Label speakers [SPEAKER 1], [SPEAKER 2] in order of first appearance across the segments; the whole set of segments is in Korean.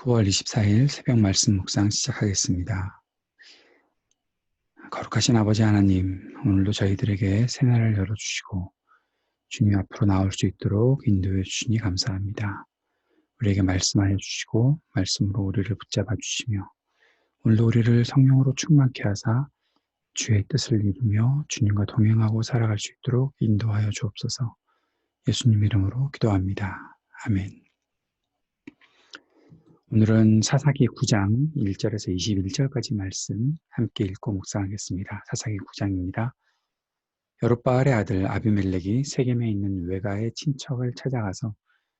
[SPEAKER 1] 9월 24일 새벽 말씀 묵상 시작하겠습니다. 거룩하신 아버지 하나님, 오늘도 저희들에게 새날을 열어주시고 주님 앞으로 나올 수 있도록 인도해 주시니 감사합니다. 우리에게 말씀하여 주시고 말씀으로 우리를 붙잡아 주시며 오늘도 우리를 성령으로 충만케 하사 주의 뜻을 이루며 주님과 동행하고 살아갈 수 있도록 인도하여 주옵소서. 예수님 이름으로 기도합니다. 아멘. 오늘은 사사기 9장 1절에서 21절까지 말씀 함께 읽고 묵상하겠습니다. 사사기 9장입니다. 여룻바알의 아들 아비멜렉이 세겜에 있는 외가의 친척을 찾아가서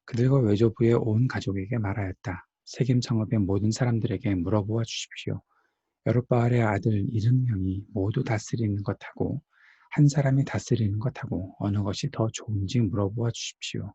[SPEAKER 1] 그들과 외조부의 온 가족에게 말하였다. 세겜 성읍의 모든 사람들에게 물어보아 주십시오. 여룻바알의 아들 70명이 모두 다스리는 것하고 한 사람이 다스리는 것하고 어느 것이 더 좋은지 물어보아 주십시오.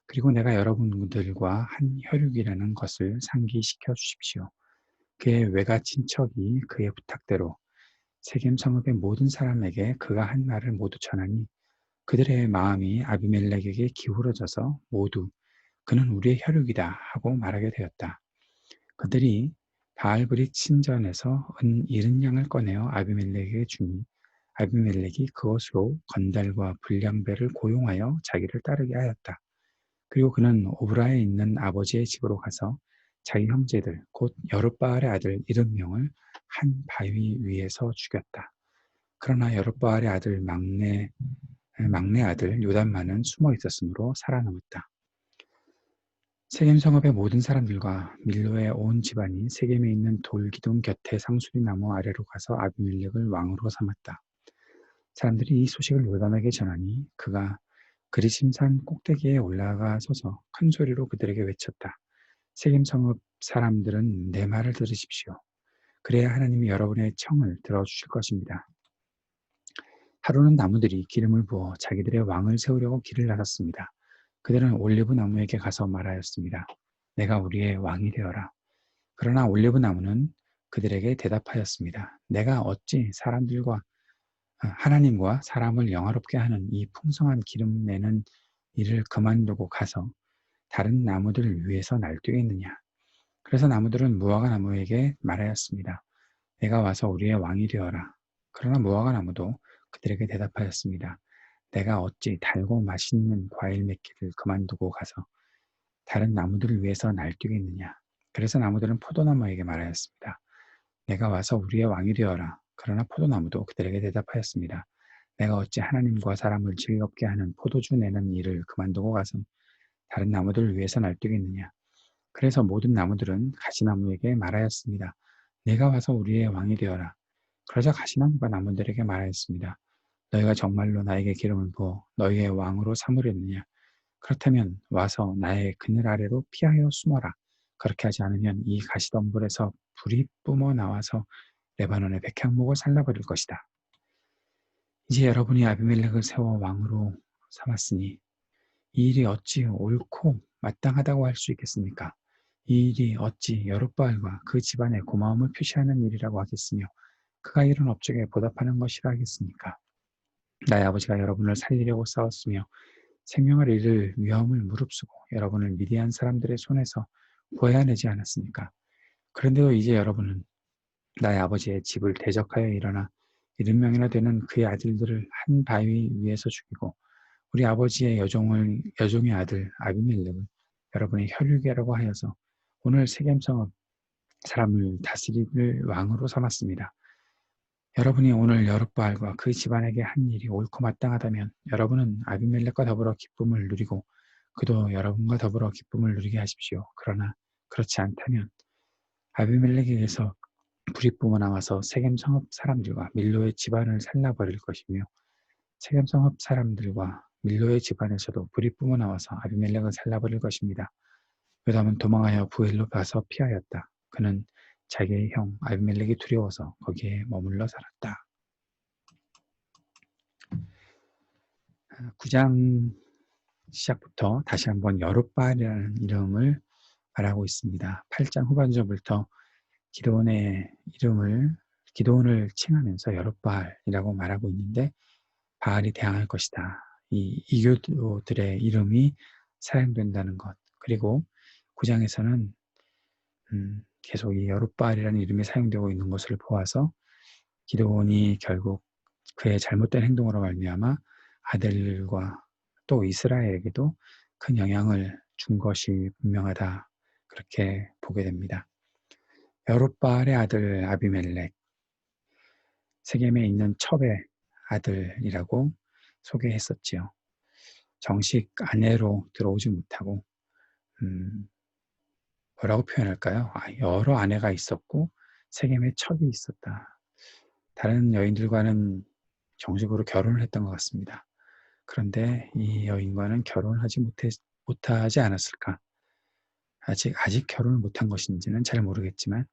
[SPEAKER 1] 그리고 내가 여러분들과 한 혈육이라는 것을 상기시켜 주십시오. 그의 외가 친척이 그의 부탁대로 세겜 성읍의 모든 사람에게 그가 한 말을 모두 전하니 그들의 마음이 아비멜렉에게 기울어져서 모두 그는 우리의 혈육이다 하고 말하게 되었다. 그들이 바알브릿 신전에서 은 70양을 꺼내어 아비멜렉에게 주니 아비멜렉이 그것으로 건달과 불량배를 고용하여 자기를 따르게 하였다. 그리고 그는 오브라에 있는 아버지의 집으로 가서 자기 형제들 곧 여룻바알의 아들 70명을 한 바위 위에서 죽였다. 그러나 여룻바알의 아들 막내 아들 요단만은 숨어 있었으므로 살아남았다. 세겜 성읍의 모든 사람들과 밀로의 온 집안이 세겜에 있는 돌기둥 곁에 상수리 나무 아래로 가서 아비멜렉을 왕으로 삼았다. 사람들이 이 소식을 요담에게 전하니 그가 그리심산 꼭대기에 올라가 서서 큰 소리로 그들에게 외쳤다. 세겜 성읍 사람들은 내 말을 들으십시오. 그래야 하나님이 여러분의 청을 들어주실 것입니다. 하루는 나무들이 기름을 부어 자기들의 왕을 세우려고 길을 나섰습니다. 그들은 올리브 나무에게 가서 말하였습니다. 내가 우리의 왕이 되어라. 그러나 올리브 나무는 그들에게 대답하였습니다. 내가 어찌 하나님과 사람을 영화롭게 하는 이 풍성한 기름 내는 일을 그만두고 가서 다른 나무들 위에서 날뛰겠느냐. 그래서 나무들은 무화과 나무에게 말하였습니다. 내가 와서 우리의 왕이 되어라. 그러나 무화과 나무도 그들에게 대답하였습니다. 내가 어찌 달고 맛있는 과일 맺기를 그만두고 가서 다른 나무들을 위해서 날뛰겠느냐. 그래서 나무들은 포도나무에게 말하였습니다. 내가 와서 우리의 왕이 되어라. 그러나 포도나무도 그들에게 대답하였습니다. 내가 어찌 하나님과 사람을 즐겁게 하는 포도주 내는 일을 그만두고 가서 다른 나무들을 위해서 날뛰겠느냐. 그래서 모든 나무들은 가시나무에게 말하였습니다. 내가 와서 우리의 왕이 되어라. 그러자 가시나무가 나무들에게 말하였습니다. 너희가 정말로 나에게 기름을 부어 너희의 왕으로 삼으려느냐. 그렇다면 와서 나의 그늘 아래로 피하여 숨어라. 그렇게 하지 않으면 이 가시덤불에서 불이 뿜어 나와서 레바논의 백향목을 살라버릴 것이다. 이제 여러분이 아비멜렉을 세워 왕으로 삼았으니 이 일이 어찌 옳고 마땅하다고 할 수 있겠습니까? 이 일이 어찌 여룻바알과 그 집안의 고마움을 표시하는 일이라고 하겠으며 그가 이룬 업적에 보답하는 것이라 하겠습니까? 나의 아버지가 여러분을 살리려고 싸웠으며 생명을 잃을 위험을 무릅쓰고 여러분을 미디안 사람들의 손에서 구해내지 않았습니까? 그런데도 이제 여러분은 나의 아버지의 집을 대적하여 일어나 70명이나 되는 그의 아들들을 한 바위 위에서 죽이고 우리 아버지의 여종의 아들 아비멜렉을 여러분의 혈육이라고 하여서 오늘 세겜성읍 사람을 다스릴 왕으로 삼았습니다. 여러분이 오늘 여룻바알과 그 집안에게 한 일이 옳고 마땅하다면 여러분은 아비멜렉과 더불어 기쁨을 누리고 그도 여러분과 더불어 기쁨을 누리게 하십시오. 그러나 그렇지 않다면 아비멜렉에게서 불이 뿜어 나와서 세겜 성읍 사람들과 밀로의 집안을 살라버릴 것이며 세겜 성읍 사람들과 밀로의 집안에서도 불이 뿜어 나와서 아비멜렉을 살라버릴 것입니다. 요담은 도망하여 부엘로 가서 피하였다. 그는 자기의 형 아비멜렉이 두려워서 거기에 머물러 살았다. 9장 시작부터 다시 한번 여룻바알이라는 이름을 말하고 있습니다. 8장 후반절부터 기드온을 칭하면서 여룻바알이라고 말하고 있는데 바알이 대항할 것이다. 이 이교도들의 이름이 사용된다는 것. 그리고 9장에서는 계속 이 여룻바알이라는 이름이 사용되고 있는 것을 보아서 기드온이 결국 그의 잘못된 행동으로 말미암아 아들과 또 이스라엘에게도 큰 영향을 준 것이 분명하다. 그렇게 보게 됩니다. 여룻바알의 아들 아비멜렉, 세겜에 있는 첩의 아들이라고 소개했었지요. 정식 아내로 들어오지 못하고 뭐라고 표현할까요? 여러 아내가 있었고 세겜에 첩이 있었다. 다른 여인들과는 정식으로 결혼을 했던 것 같습니다. 그런데 이 여인과는 결혼하지 못하지 않았을까? 아직 결혼을 못한 것인지는 잘 모르겠지만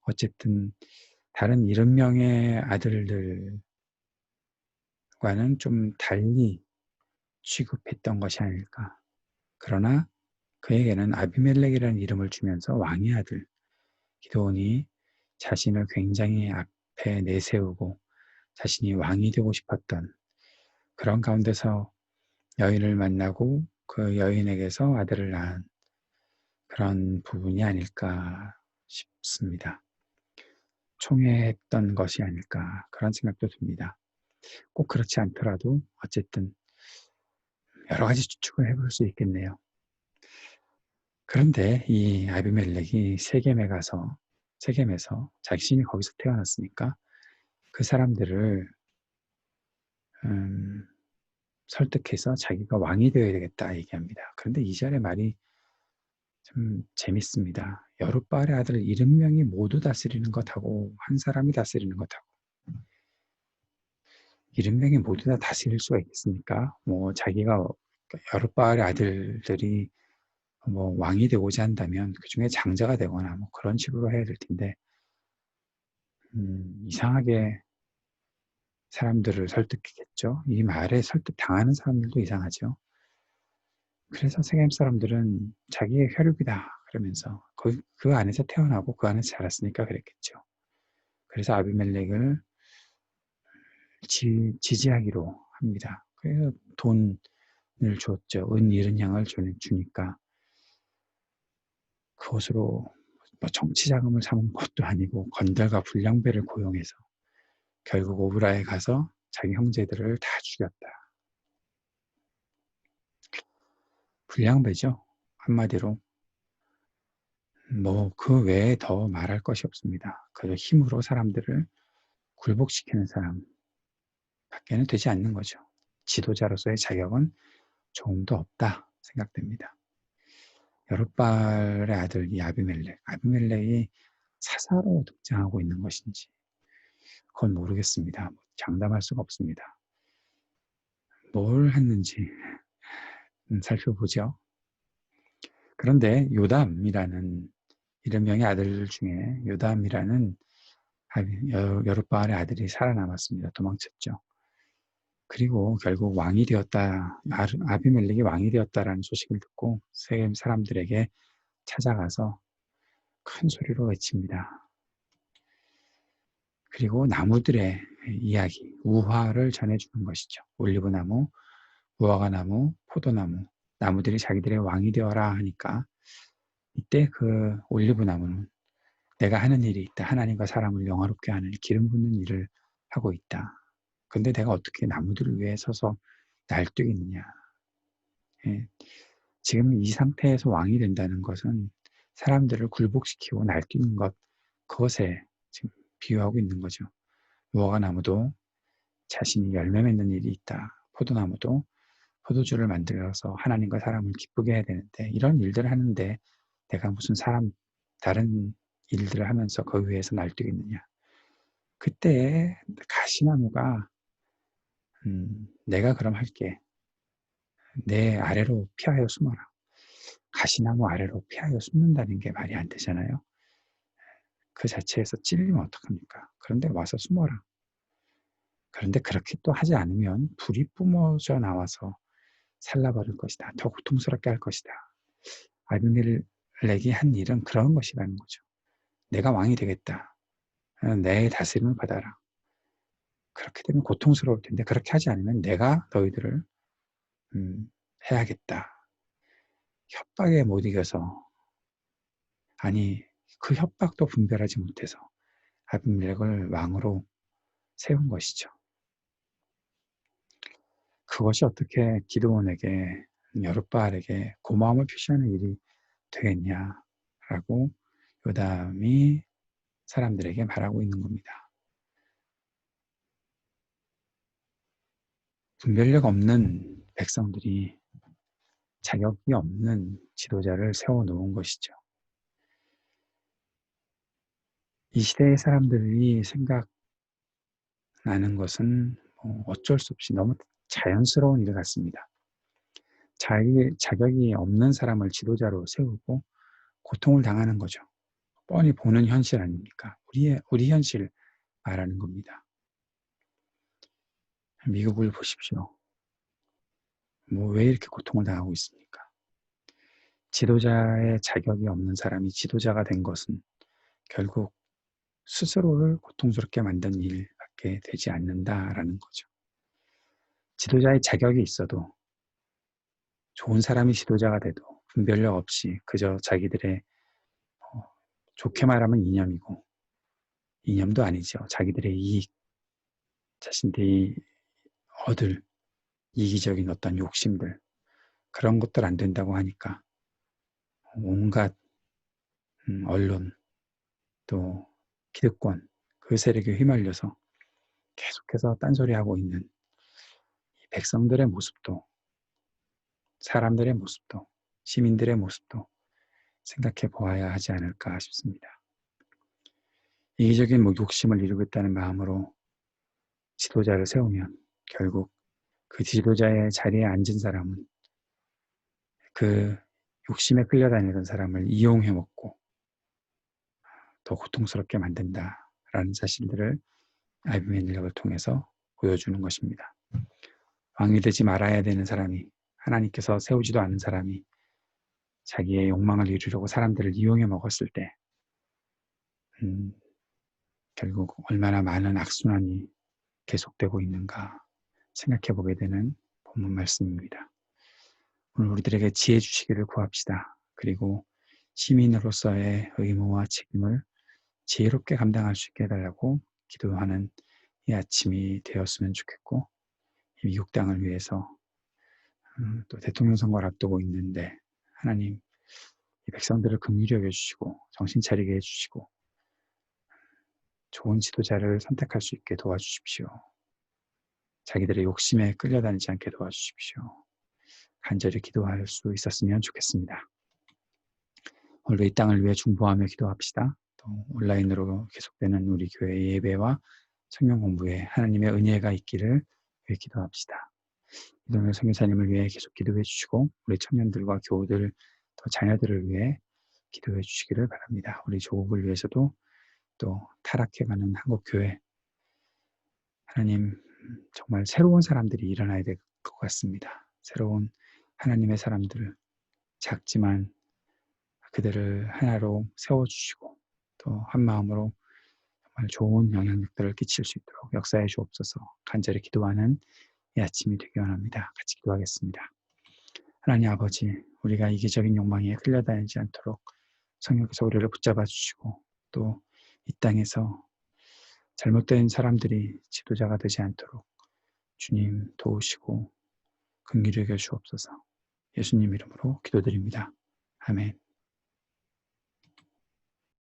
[SPEAKER 1] 어쨌든 다른 70명의 아들들과는 좀 달리 취급했던 것이 아닐까. 그러나 그에게는 아비멜렉이라는 이름을 주면서 왕의 아들 기드온이 자신을 굉장히 앞에 내세우고 자신이 왕이 되고 싶었던 그런 가운데서 여인을 만나고 그 여인에게서 아들을 낳은 그런 부분이 아닐까 싶습니다. 총애했던 것이 아닐까 그런 생각도 듭니다. 꼭 그렇지 않더라도 어쨌든 여러 가지 추측을 해볼 수 있겠네요. 그런데 이 아비멜렉이 세겜에서 자신이 거기서 태어났으니까 그 사람들을 설득해서 자기가 왕이 되어야 되겠다 얘기합니다. 그런데 이 절의 말이 좀 재밌습니다. 여룻바알의 아들 70명이 모두 다스리는 것하고 한 사람이 다스리는 것하고 70명이 모두 다 다스릴 수가 있겠습니까? 뭐 자기가 여룻바알의 아들들이 뭐 왕이 되고자 한다면 그 중에 장자가 되거나 뭐 그런 식으로 해야 될 텐데 이상하게 사람들을 설득했겠죠. 이 말에 설득당하는 사람들도 이상하죠. 그래서 세겜 사람들은 자기의 혈육이다 그러면서 그 안에서 태어나고 그 안에서 자랐으니까 그랬겠죠. 그래서 아비멜렉을 지지하기로 합니다. 그래서 돈을 줬죠. 은 70양을 주니까 그것으로 뭐 정치 자금을 삼은 것도 아니고 건달과 불량배를 고용해서 결국 오브라에 가서 자기 형제들을 다 죽였다. 불량배죠. 한마디로 뭐 그 외에 더 말할 것이 없습니다. 그 힘으로 사람들을 굴복시키는 사람 밖에는 되지 않는 거죠. 지도자로서의 자격은 조금도 없다 생각됩니다. 여룻바알의 아들 이 아비멜렉이 사사로 등장하고 있는 것인지 그건 모르겠습니다. 장담할 수가 없습니다. 뭘 했는지 살펴보죠. 그런데 요담이라는 70명의 아들 중에 요담이라는 여룻바알의 아들이 살아남았습니다. 도망쳤죠. 그리고 결국 왕이 되었다, 아비멜렉이 왕이 되었다라는 소식을 듣고 세겜 사람들에게 찾아가서 큰 소리로 외칩니다. 그리고 나무들의 이야기, 우화를 전해주는 것이죠. 올리브나무, 무화과나무, 포도나무, 나무들이 자기들의 왕이 되어라 하니까 이때 그 올리브나무는 내가 하는 일이 있다. 하나님과 사람을 영화롭게 하는 기름 붓는 일을 하고 있다. 근데 내가 어떻게 나무들을 위해 서서 날뛰겠느냐. 예. 지금 이 상태에서 왕이 된다는 것은 사람들을 굴복시키고 날뛰는 것, 그것에 지금 비유하고 있는 거죠. 무화과나무도 자신이 열매 맺는 일이 있다. 포도나무도 포도주를 만들어서 하나님과 사람을 기쁘게 해야 되는데 이런 일들을 하는데 내가 무슨 다른 일들을 하면서 그 위에서 날뛰겠느냐. 그때 가시나무가 내가 그럼 할게. 내 아래로 피하여 숨어라. 가시나무 아래로 피하여 숨는다는 게 말이 안 되잖아요. 그 자체에서 찔리면 어떡합니까? 그런데 와서 숨어라. 그런데 그렇게 또 하지 않으면 불이 뿜어져 나와서 살라버릴 것이다. 더 고통스럽게 할 것이다. 아비멜렉이 한 일은 그런 것이라는 거죠. 내가 왕이 되겠다. 내 다스림을 받아라. 그렇게 되면 고통스러울 텐데 그렇게 하지 않으면 내가 너희들을 해야겠다. 협박에 못 이겨서 아니 그 협박도 분별하지 못해서 아비멜렉을 왕으로 세운 것이죠. 그것이 어떻게 기드온에게, 여룻바알에게 고마움을 표시하는 일이 되겠냐라고 요담이 사람들에게 말하고 있는 겁니다. 분별력 없는 백성들이 자격이 없는 지도자를 세워놓은 것이죠. 이 시대의 사람들이 생각나는 것은 어쩔 수 없이 너무 자연스러운 일 같습니다. 자격이 없는 사람을 지도자로 세우고 고통을 당하는 거죠. 뻔히 보는 현실 아닙니까? 우리 현실 말하는 겁니다. 미국을 보십시오. 왜 이렇게 고통을 당하고 있습니까? 지도자의 자격이 없는 사람이 지도자가 된 것은 결국 스스로를 고통스럽게 만든 일밖에 되지 않는다라는 거죠. 지도자의 자격이 있어도 좋은 사람이 지도자가 돼도 분별력 없이 그저 자기들의 좋게 말하면 이념이고, 이념도 아니죠. 자기들의 이익, 자신들이 얻을 이기적인 어떤 욕심들, 그런 것들 안 된다고 하니까 온갖 언론, 또 기득권, 그 세력에 휘말려서 계속해서 딴소리하고 있는 이 백성들의 모습도, 사람들의 모습도, 시민들의 모습도 생각해 보아야 하지 않을까 싶습니다. 이기적인 욕심을 이루겠다는 마음으로 지도자를 세우면 결국 그 지도자의 자리에 앉은 사람은 그 욕심에 끌려다니던 사람을 이용해 먹고 더 고통스럽게 만든다라는 사실들을 아비멜렉을 통해서 보여주는 것입니다. 왕이 되지 말아야 되는 사람이, 하나님께서 세우지도 않은 사람이 자기의 욕망을 이루려고 사람들을 이용해 먹었을 때 결국 얼마나 많은 악순환이 계속되고 있는가 생각해 보게 되는 본문 말씀입니다. 오늘 우리들에게 지혜 주시기를 구합시다. 그리고 시민으로서의 의무와 책임을 지혜롭게 감당할 수 있게 해달라고 기도하는 이 아침이 되었으면 좋겠고, 이 미국 땅을 위해서 또 대통령 선거를 앞두고 있는데 하나님 이 백성들을 긍휼히 여겨주시고 정신 차리게 해주시고 좋은 지도자를 선택할 수 있게 도와주십시오. 자기들의 욕심에 끌려다니지 않게 도와주십시오. 간절히 기도할 수 있었으면 좋겠습니다. 오늘도 이 땅을 위해 중보하며 기도합시다. 또 온라인으로 계속되는 우리 교회의 예배와 성경 공부에 하나님의 은혜가 있기를 위해 기도합시다. 이동현 선교사님을 위해 계속 기도해 주시고 우리 청년들과 교우들 또 자녀들을 위해 기도해 주시기를 바랍니다. 우리 조국을 위해서도 또 타락해가는 한국교회 하나님 정말 새로운 사람들이 일어나야 될 것 같습니다. 새로운 하나님의 사람들 작지만 그들을 하나로 세워주시고 또 한마음으로 정말 좋은 영향력들을 끼칠 수 있도록 역사해 주옵소서. 간절히 기도하는 이 아침이 되기 원합니다. 같이 기도하겠습니다. 하나님 아버지, 우리가 이기적인 욕망에 끌려다니지 않도록 성령께서 우리를 붙잡아 주시고 또 이 땅에서 잘못된 사람들이 지도자가 되지 않도록 주님 도우시고 긍휼히 여겨 주옵소서. 예수님 이름으로 기도드립니다. 아멘.